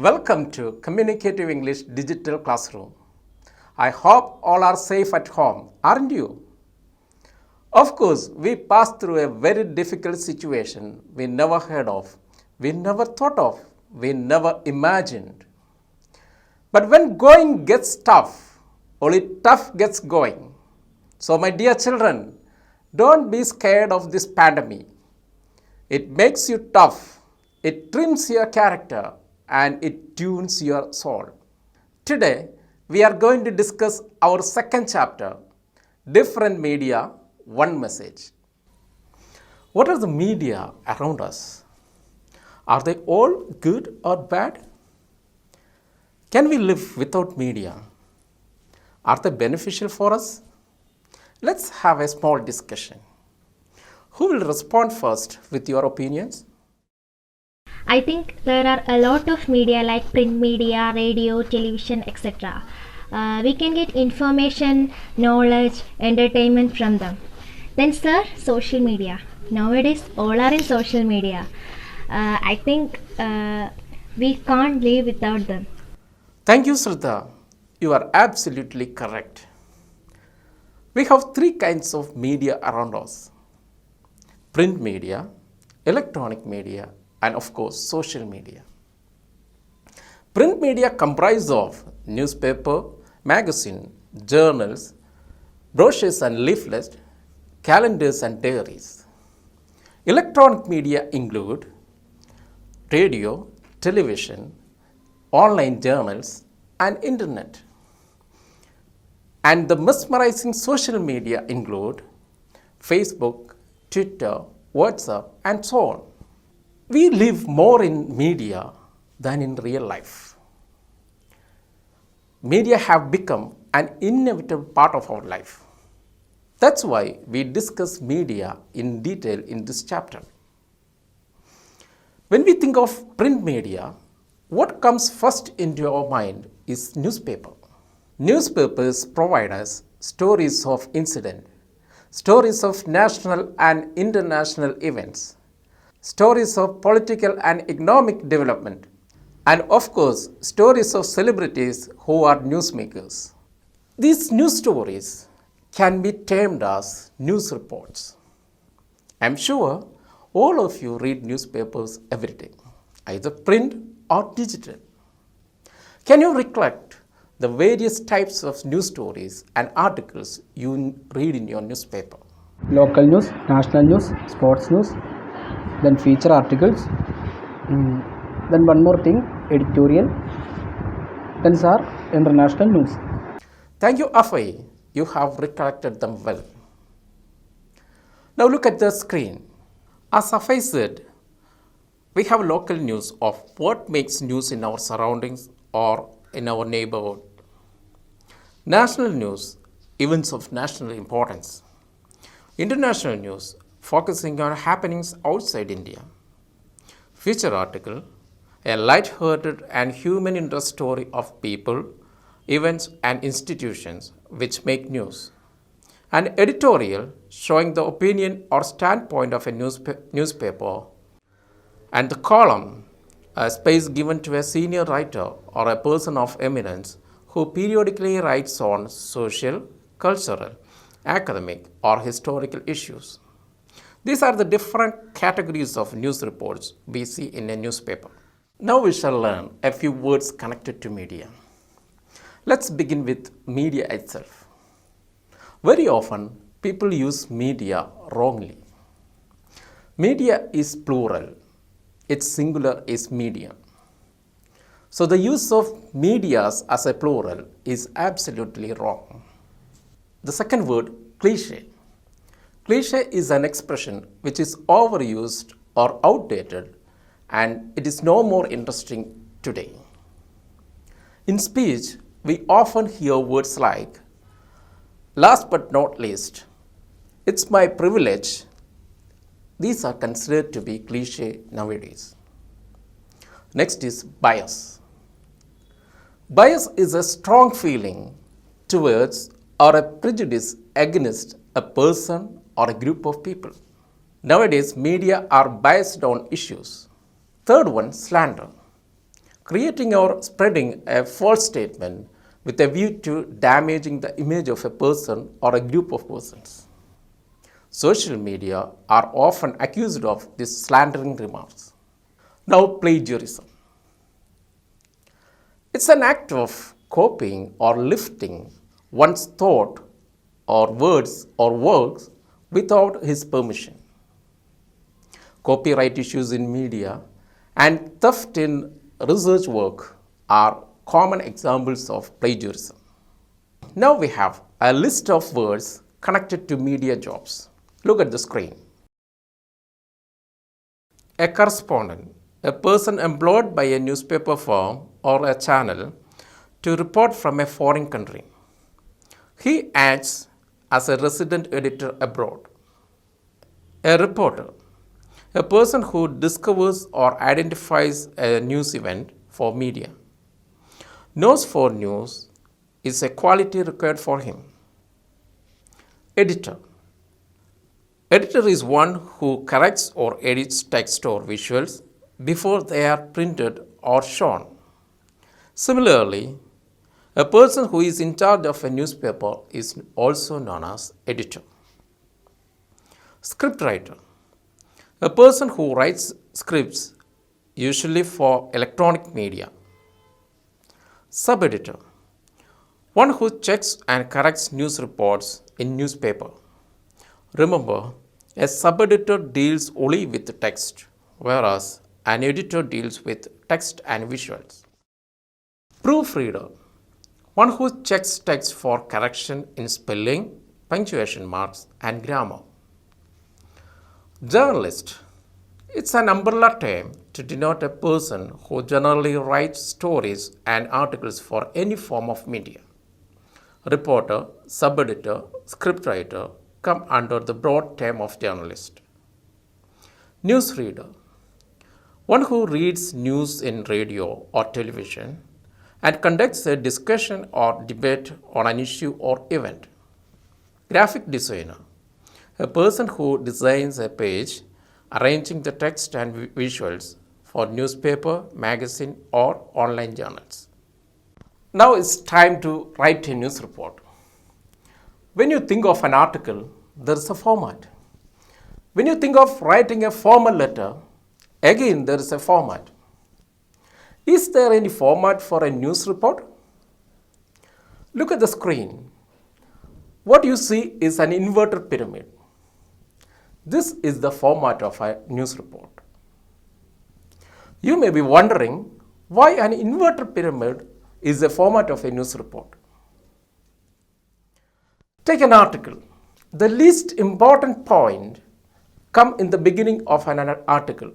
Welcome to Communicative English Digital Classroom. I hope all are safe at home, aren't you? Of course, we passed through a very difficult situation we never heard of, we never thought of, we never imagined. But when going gets tough, only tough gets going. So, my dear children, don't be scared of this pandemic. It makes you tough, it trims your character, and it tunes your soul. Today, we are going to discuss our second chapter, Different Media, One Message. What are the media around us? Are they all good or bad? Can we live without media? Are they beneficial for us? Let's have a small discussion. Who will respond first with your opinions? I think there are a lot of media like print media, radio, television, etc. We can get information, knowledge, entertainment from them. Then, sir, social media. Nowadays, all are in social media. I think we can't live without them. Thank you, Sridhar. You are absolutely correct. We have three kinds of media around us: print media, electronic media, and of course, social media. Print media comprise of newspaper, magazine, journals, brochures and leaflets, calendars and diaries. Electronic media include radio, television, online journals, and internet. And the mesmerizing social media include Facebook, Twitter, WhatsApp, and so on. We live more in media than in real life. Media have become an inevitable part of our life. That's why we discuss media in detail in this chapter. When we think of print media, what comes first into our mind is newspaper. Newspapers provide us stories of incident, stories of national and international events, stories of political and economic development, and of course, stories of celebrities who are newsmakers. These news stories can be termed as news reports. I'm sure all of you read newspapers every day, either print or digital. Can you recollect the various types of news stories and articles you read in your newspaper? Local news, national news, sports news, then feature articles, then one more thing, editorial, then sir, international news. Thank you, Afai. You have recollected them well. Now look at the screen. As Afai said, we have local news of what makes news in our surroundings or in our neighborhood. National news, events of national importance. International news, focusing on happenings outside India. Feature article, a light-hearted and human interest story of people, events and institutions which make news. An editorial showing the opinion or standpoint of a newspaper. And the column, a space given to a senior writer or a person of eminence who periodically writes on social, cultural, academic, or historical issues. These are the different categories of news reports we see in a newspaper. Now we shall learn a few words connected to media. Let's begin with media itself. Very often, people use media wrongly. Media is plural. Its singular is medium. So the use of medias as a plural is absolutely wrong. The second word, cliche. Cliche is an expression which is overused or outdated, and it is no more interesting today. In speech, we often hear words like, last but not least, it's my privilege. These are considered to be cliche nowadays. Next is bias. Bias is a strong feeling towards or a prejudice against a person or a group of people. Nowadays, media are biased on issues. Third one, slander. creating or spreading a false statement with a view to damaging the image of a person or a group of persons. Social media are often accused of these slandering remarks. Now, plagiarism. It's an act of copying or lifting one's thought or words or works without his permission. Copyright issues in media and theft in research work are common examples of plagiarism. Now we have a list of words connected to media jobs. Look at the screen. A correspondent, a person employed by a newspaper firm or a channel to report from a foreign country. He acts as a resident editor abroad. A reporter, a person who discovers or identifies a news event for media. Nose for news is a quality required for him. Editor. Editor is one who corrects or edits text or visuals before they are printed or shown. Similarly, a person who is in charge of a newspaper is also known as editor. Scriptwriter. A person who writes scripts, usually for electronic media. Sub-editor. One who checks and corrects news reports in newspaper. Remember, a sub-editor deals only with text, whereas an editor deals with text and visuals. Proofreader. One who checks text for correction in spelling, punctuation marks, and grammar. Journalist. It's an umbrella term to denote a person who generally writes stories and articles for any form of media. Reporter, sub-editor, scriptwriter come under the broad term of journalist. Newsreader. One who reads news in radio or television and conducts a discussion or debate on an issue or event. Graphic designer. A person who designs a page, arranging the text and visuals for newspaper, magazine, or online journals. Now it's time to write a news report. When you think of an article, there is a format. When you think of writing a formal letter, again there is a format. Is there any format for a news report? Look at the screen. What you see is an inverted pyramid. This is the format of a news report. You may be wondering why an inverted pyramid is the format of a news report. Take an article. The least important point come in the beginning of an article.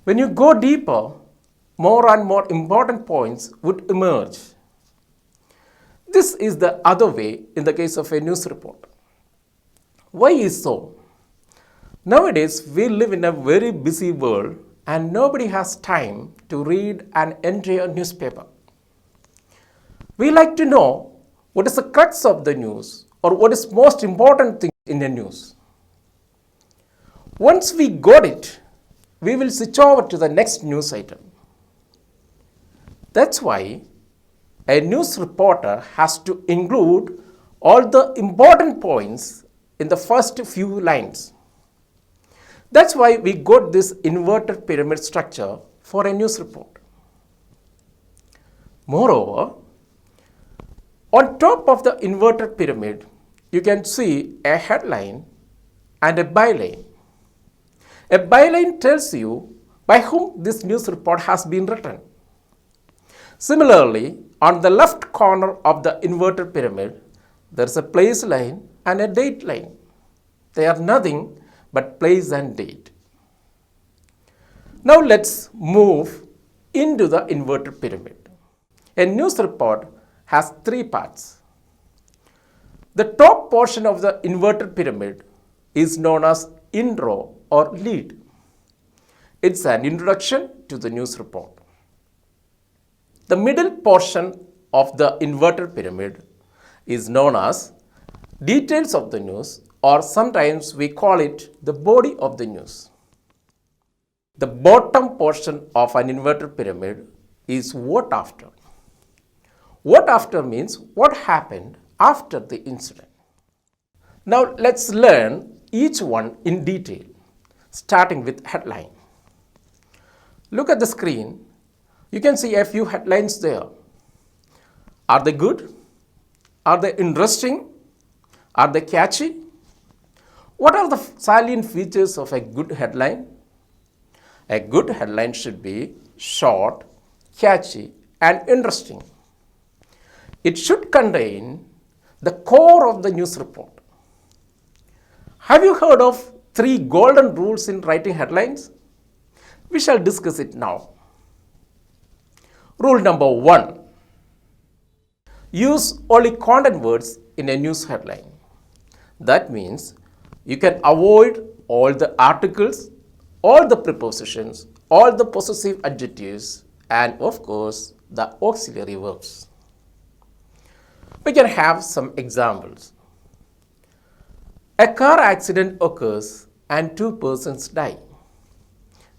When you go deeper, more and more important points would emerge. This is the other way in the case of a news report. Why is so? Nowadays, we live in a very busy world and nobody has time to read an entire newspaper. We like to know what is the crux of the news or what is most important thing in the news. Once we got it, we will switch over to the next news item. That's why a news reporter has to include all the important points in the first few lines. That's why we got this inverted pyramid structure for a news report. Moreover, on top of the inverted pyramid, you can see a headline and a byline. A byline tells you by whom this news report has been written. Similarly, on the left corner of the inverted pyramid, there is a place line and a date line. They are nothing but place and date. Now let's move into the inverted pyramid. A news report has three parts. The top portion of the inverted pyramid is known as intro or lead. It's an introduction to the news report. The middle portion of the inverted pyramid is known as details of the news, or sometimes we call it the body of the news. The bottom portion of an inverted pyramid is what after. What after means what happened after the incident. Now let's learn each one in detail, starting with headline. Look at the screen. You can see a few headlines there. Are they good? Are they interesting? Are they catchy? What are the salient features of a good headline? A good headline should be short, catchy, and interesting. It should contain the core of the news report. Have you heard of 3 golden rules in writing headlines? We shall discuss it now. Rule number 1. Use only content words in a news headline. That means you can avoid all the articles, all the prepositions, all the possessive adjectives, and of course the auxiliary verbs. We can have some examples. A car accident occurs and 2 persons die.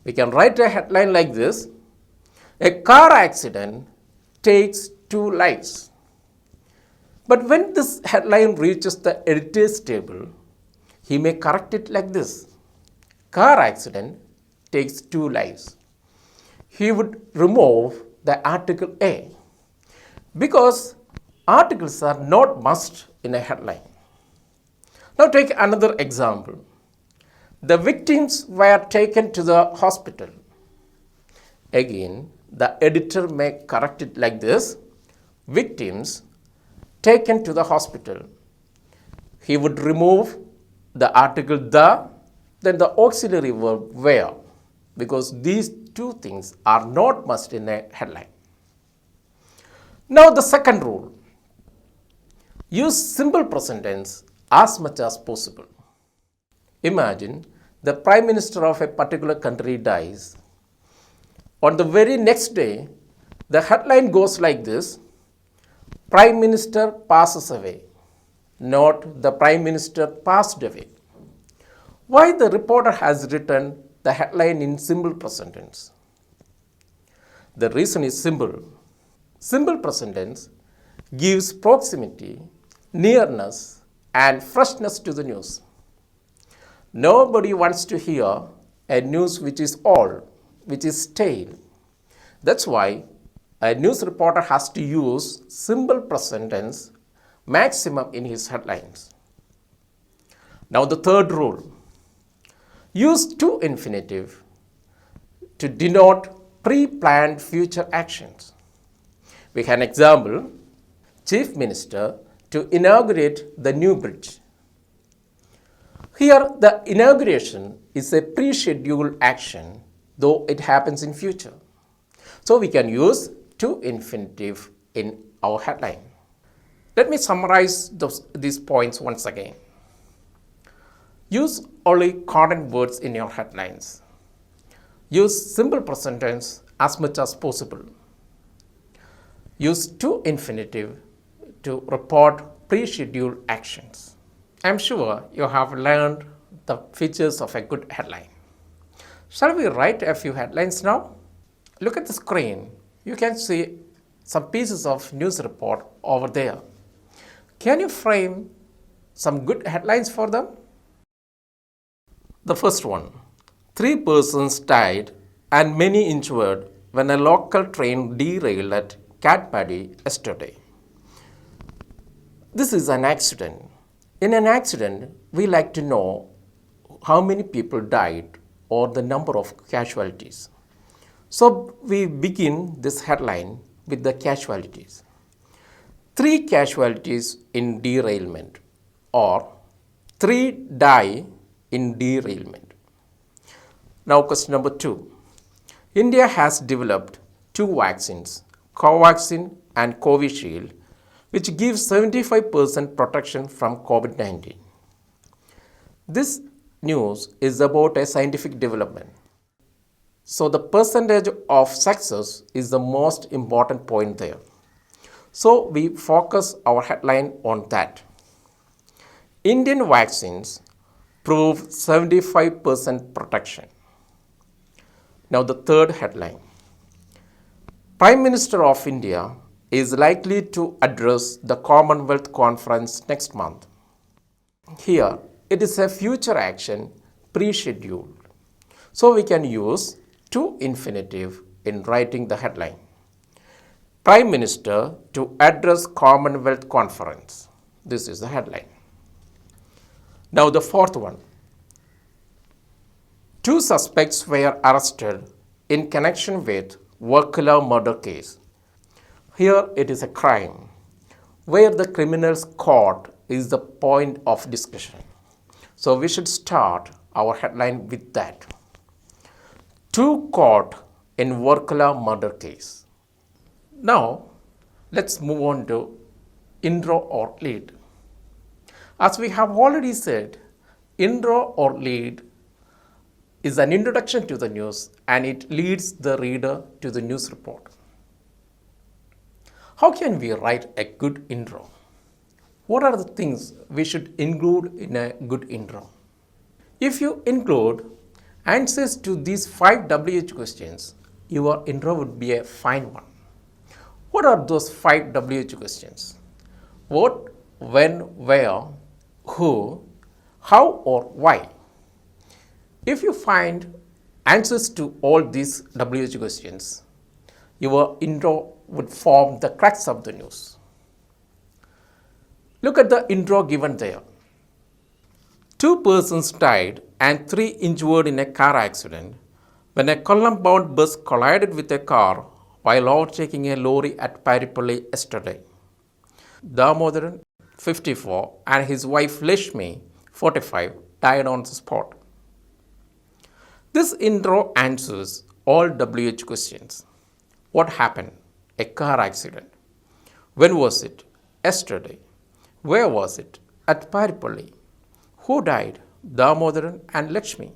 We can write a headline like this: a car accident takes 2 lives. But when this headline reaches the editor's table, he may correct it like this: car accident takes 2 lives. He would remove the article A because articles are not must in a headline. Now take another example. The victims were taken to the hospital. Again, the editor may correct it like this: victims taken to the hospital. He would remove the article the, then the auxiliary verb where, because these 2 things are not must in a headline. Now the second rule. Use simple present tense as much as possible. Imagine the Prime Minister of a particular country dies. On the very next day, the headline goes like this: Prime Minister passes away, not the Prime Minister passed away. Why the reporter has written the headline in simple present tense? The reason is simple. Simple present tense gives proximity, nearness, and freshness to the news. Nobody wants to hear a news which is old, which is stale. That's why a news reporter has to use simple present tense maximum in his headlines. Now the third rule. Use to infinitive to denote pre-planned future actions. We have an example: Chief Minister to inaugurate the new bridge. Here the inauguration is a pre-scheduled action, though it happens in future. So we can use to infinitive in our headline. Let me summarize these points once again. Use only content words in your headlines. Use simple present tense as much as possible. Use to infinitive to report pre-scheduled actions. I am sure you have learned the features of a good headline. Shall we write a few headlines now? Look at the screen. You can see some pieces of news report over there. Can you frame some good headlines for them? The first one: 3 persons died and many injured when a local train derailed at Katpadi yesterday. This is an accident. In an accident, we like to know how many people died or the number of casualties. So we begin this headline with the casualties. 3 casualties in derailment, or 3 die in derailment. Now question number 2. India has developed 2 vaccines, Covaxin and Covishield, which gives 75% protection from COVID-19. This news is about a scientific development. So the percentage of success is the most important point there. So we focus our headline on that. Indian vaccines prove 75% protection. Now the third headline. Prime Minister of India is likely to address the Commonwealth Conference next month. Here, it is a future action pre-scheduled. So we can use to infinitive in writing the headline. Prime Minister to address Commonwealth Conference. This is the headline. Now the fourth one. 2 suspects were arrested in connection with Workala murder case. Here it is a crime where the criminals caught is the point of discussion. So we should start our headline with that. 2 caught in Workala murder case. Now let's move on to intro or lead. As we have already said, intro or lead is an introduction to the news and it leads the reader to the news report. How can we write a good intro? What are the things we should include in a good intro? If you include answers to these 5 WH questions, your intro would be a fine one. What are those 5 WH questions? What, when, where, who, how or why? If you find answers to all these WH questions, your intro would form the crux of the news. Look at the intro given there. 2 persons died and 3 injured in a car accident when a Kollam-bound bus collided with a car while overtaking a lorry at Paripalli yesterday. Damodaran, 54, and his wife Lashmi, 45, died on the spot. This intro answers all WH questions. What happened? A car accident. When was it? Yesterday. Where was it? At Paripalli. Who died? Damodaran and Lakshmi.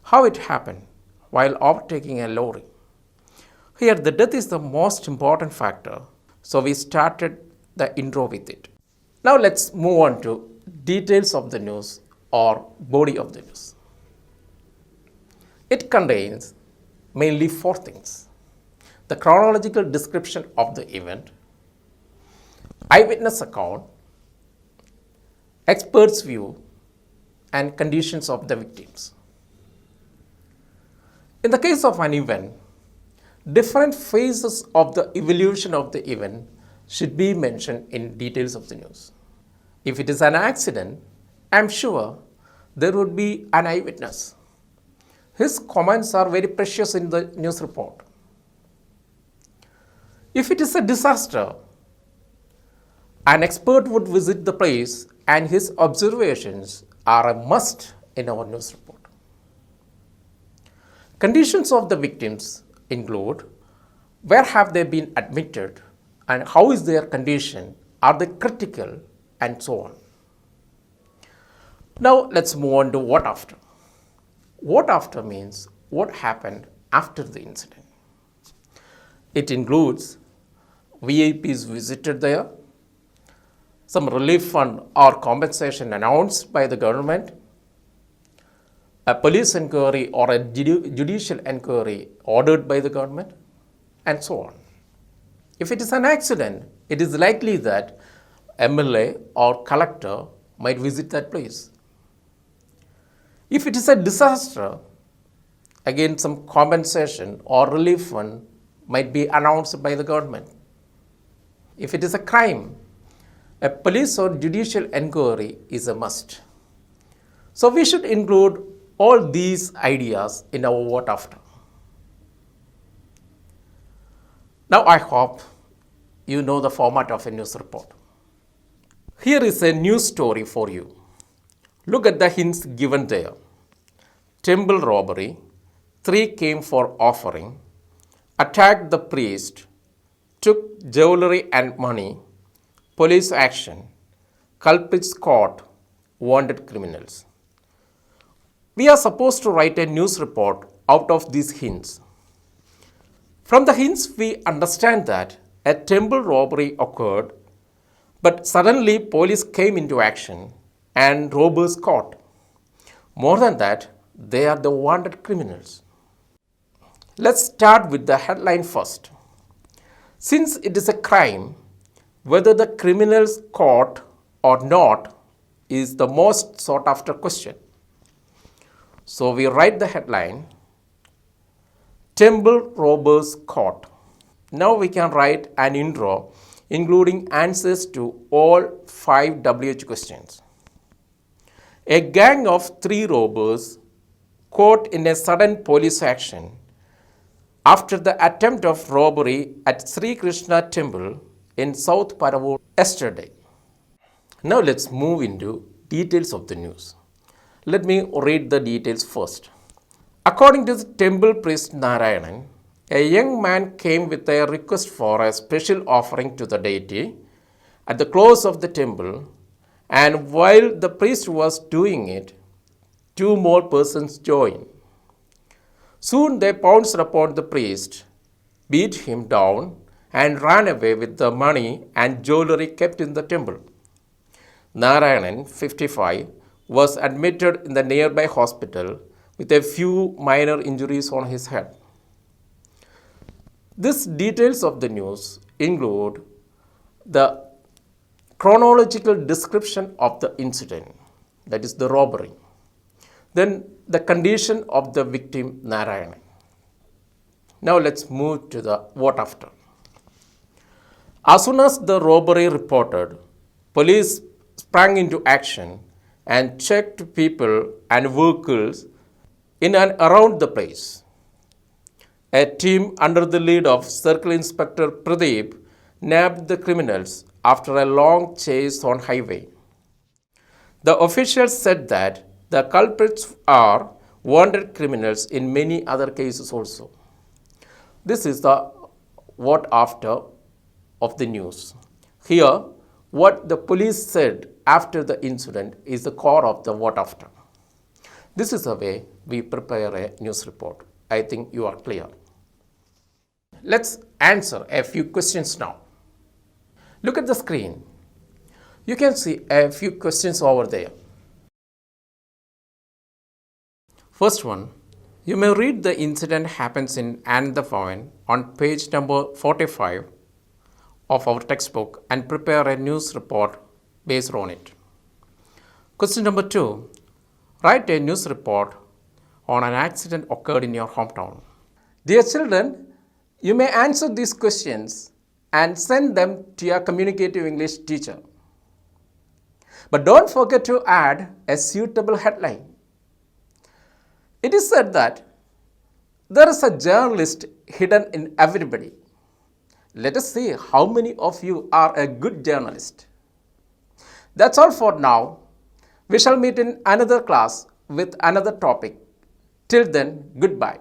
How it happened? While overtaking a lorry. Here the death is the most important factor, so we started the intro with it. Now let's move on to details of the news or body of the news. It contains mainly 4 things. The chronological description of the event, eyewitness account, expert's view, and conditions of the victims. In the case of an event, different phases of the evolution of the event should be mentioned in details of the news. If it is an accident, I am sure there would be an eyewitness. His comments are very precious in the news report. If it is a disaster, an expert would visit the place and his observations are a must in our news report. Conditions of the victims include where have they been admitted and how is their condition, are they critical, and so on. Now let's move on to what after. What after means what happened after the incident. It includes VIPs visited there, some relief fund or compensation announced by the government, a police inquiry or a judicial inquiry ordered by the government, and so on. If it is an accident, it is likely that MLA or collector might visit that place. If it is a disaster, again some compensation or relief fund might be announced by the government. If it is a crime, a police or judicial inquiry is a must. So we should include all these ideas in our what after. Now I hope you know the format of a news report. Here is a news story for you. Look at the hints given there. Temple robbery, 3 came for offering, attacked the priest, took jewelry and money, police action, culprits caught, wanted criminals. We are supposed to write a news report out of these hints. From the hints, we understand that a temple robbery occurred, but suddenly police came into action and robbers caught. More than that, they are the wanted criminals. Let's start with the headline first. Since it is a crime, whether the criminals caught or not is the most sought after question. So we write the headline, Temple Robbers Caught. Now we can write an intro including answers to all 5 WH questions. A gang of 3 robbers caught in a sudden police action after the attempt of robbery at Sri Krishna Temple in South Paravur yesterday. Now let's move into details of the news. Let me read the details first. According to the temple priest Narayanan, a young man came with a request for a special offering to the deity at the close of the temple, and while the priest was doing it, 2 more persons joined. Soon they pounced upon the priest, beat him down, and ran away with the money and jewelry kept in the temple. Narayanan, 55, was admitted in the nearby hospital with a few minor injuries on his head. These details of the news include the chronological description of the incident, that is the robbery, then the condition of the victim Narayanan. Now let's move to the what after. As soon as the robbery reported, police sprang into action and checked people and vehicles in and around the place. A team under the lead of Circle Inspector Pradeep nabbed the criminals after a long chase on highway. The officials said that the culprits are wanted criminals in many other cases also. This is the what after of the news. Here, what the police said after the incident is the core of the what after. This is the way we prepare a news report. I think you are clear. Let's answer a few questions now. Look at the screen. You can see a few questions over there. First one, you may read the incident happens in Anandabhavan on page number 45 of our textbook and prepare a news report based on it. Question number 2, write a news report on an accident occurred in your hometown. Dear children, you may answer these questions and send them to your communicative English teacher. But don't forget to add a suitable headline. It is said that there is a journalist hidden in everybody. Let us see how many of you are a good journalist. That's all for now. We shall meet in another class with another topic. Till then, goodbye.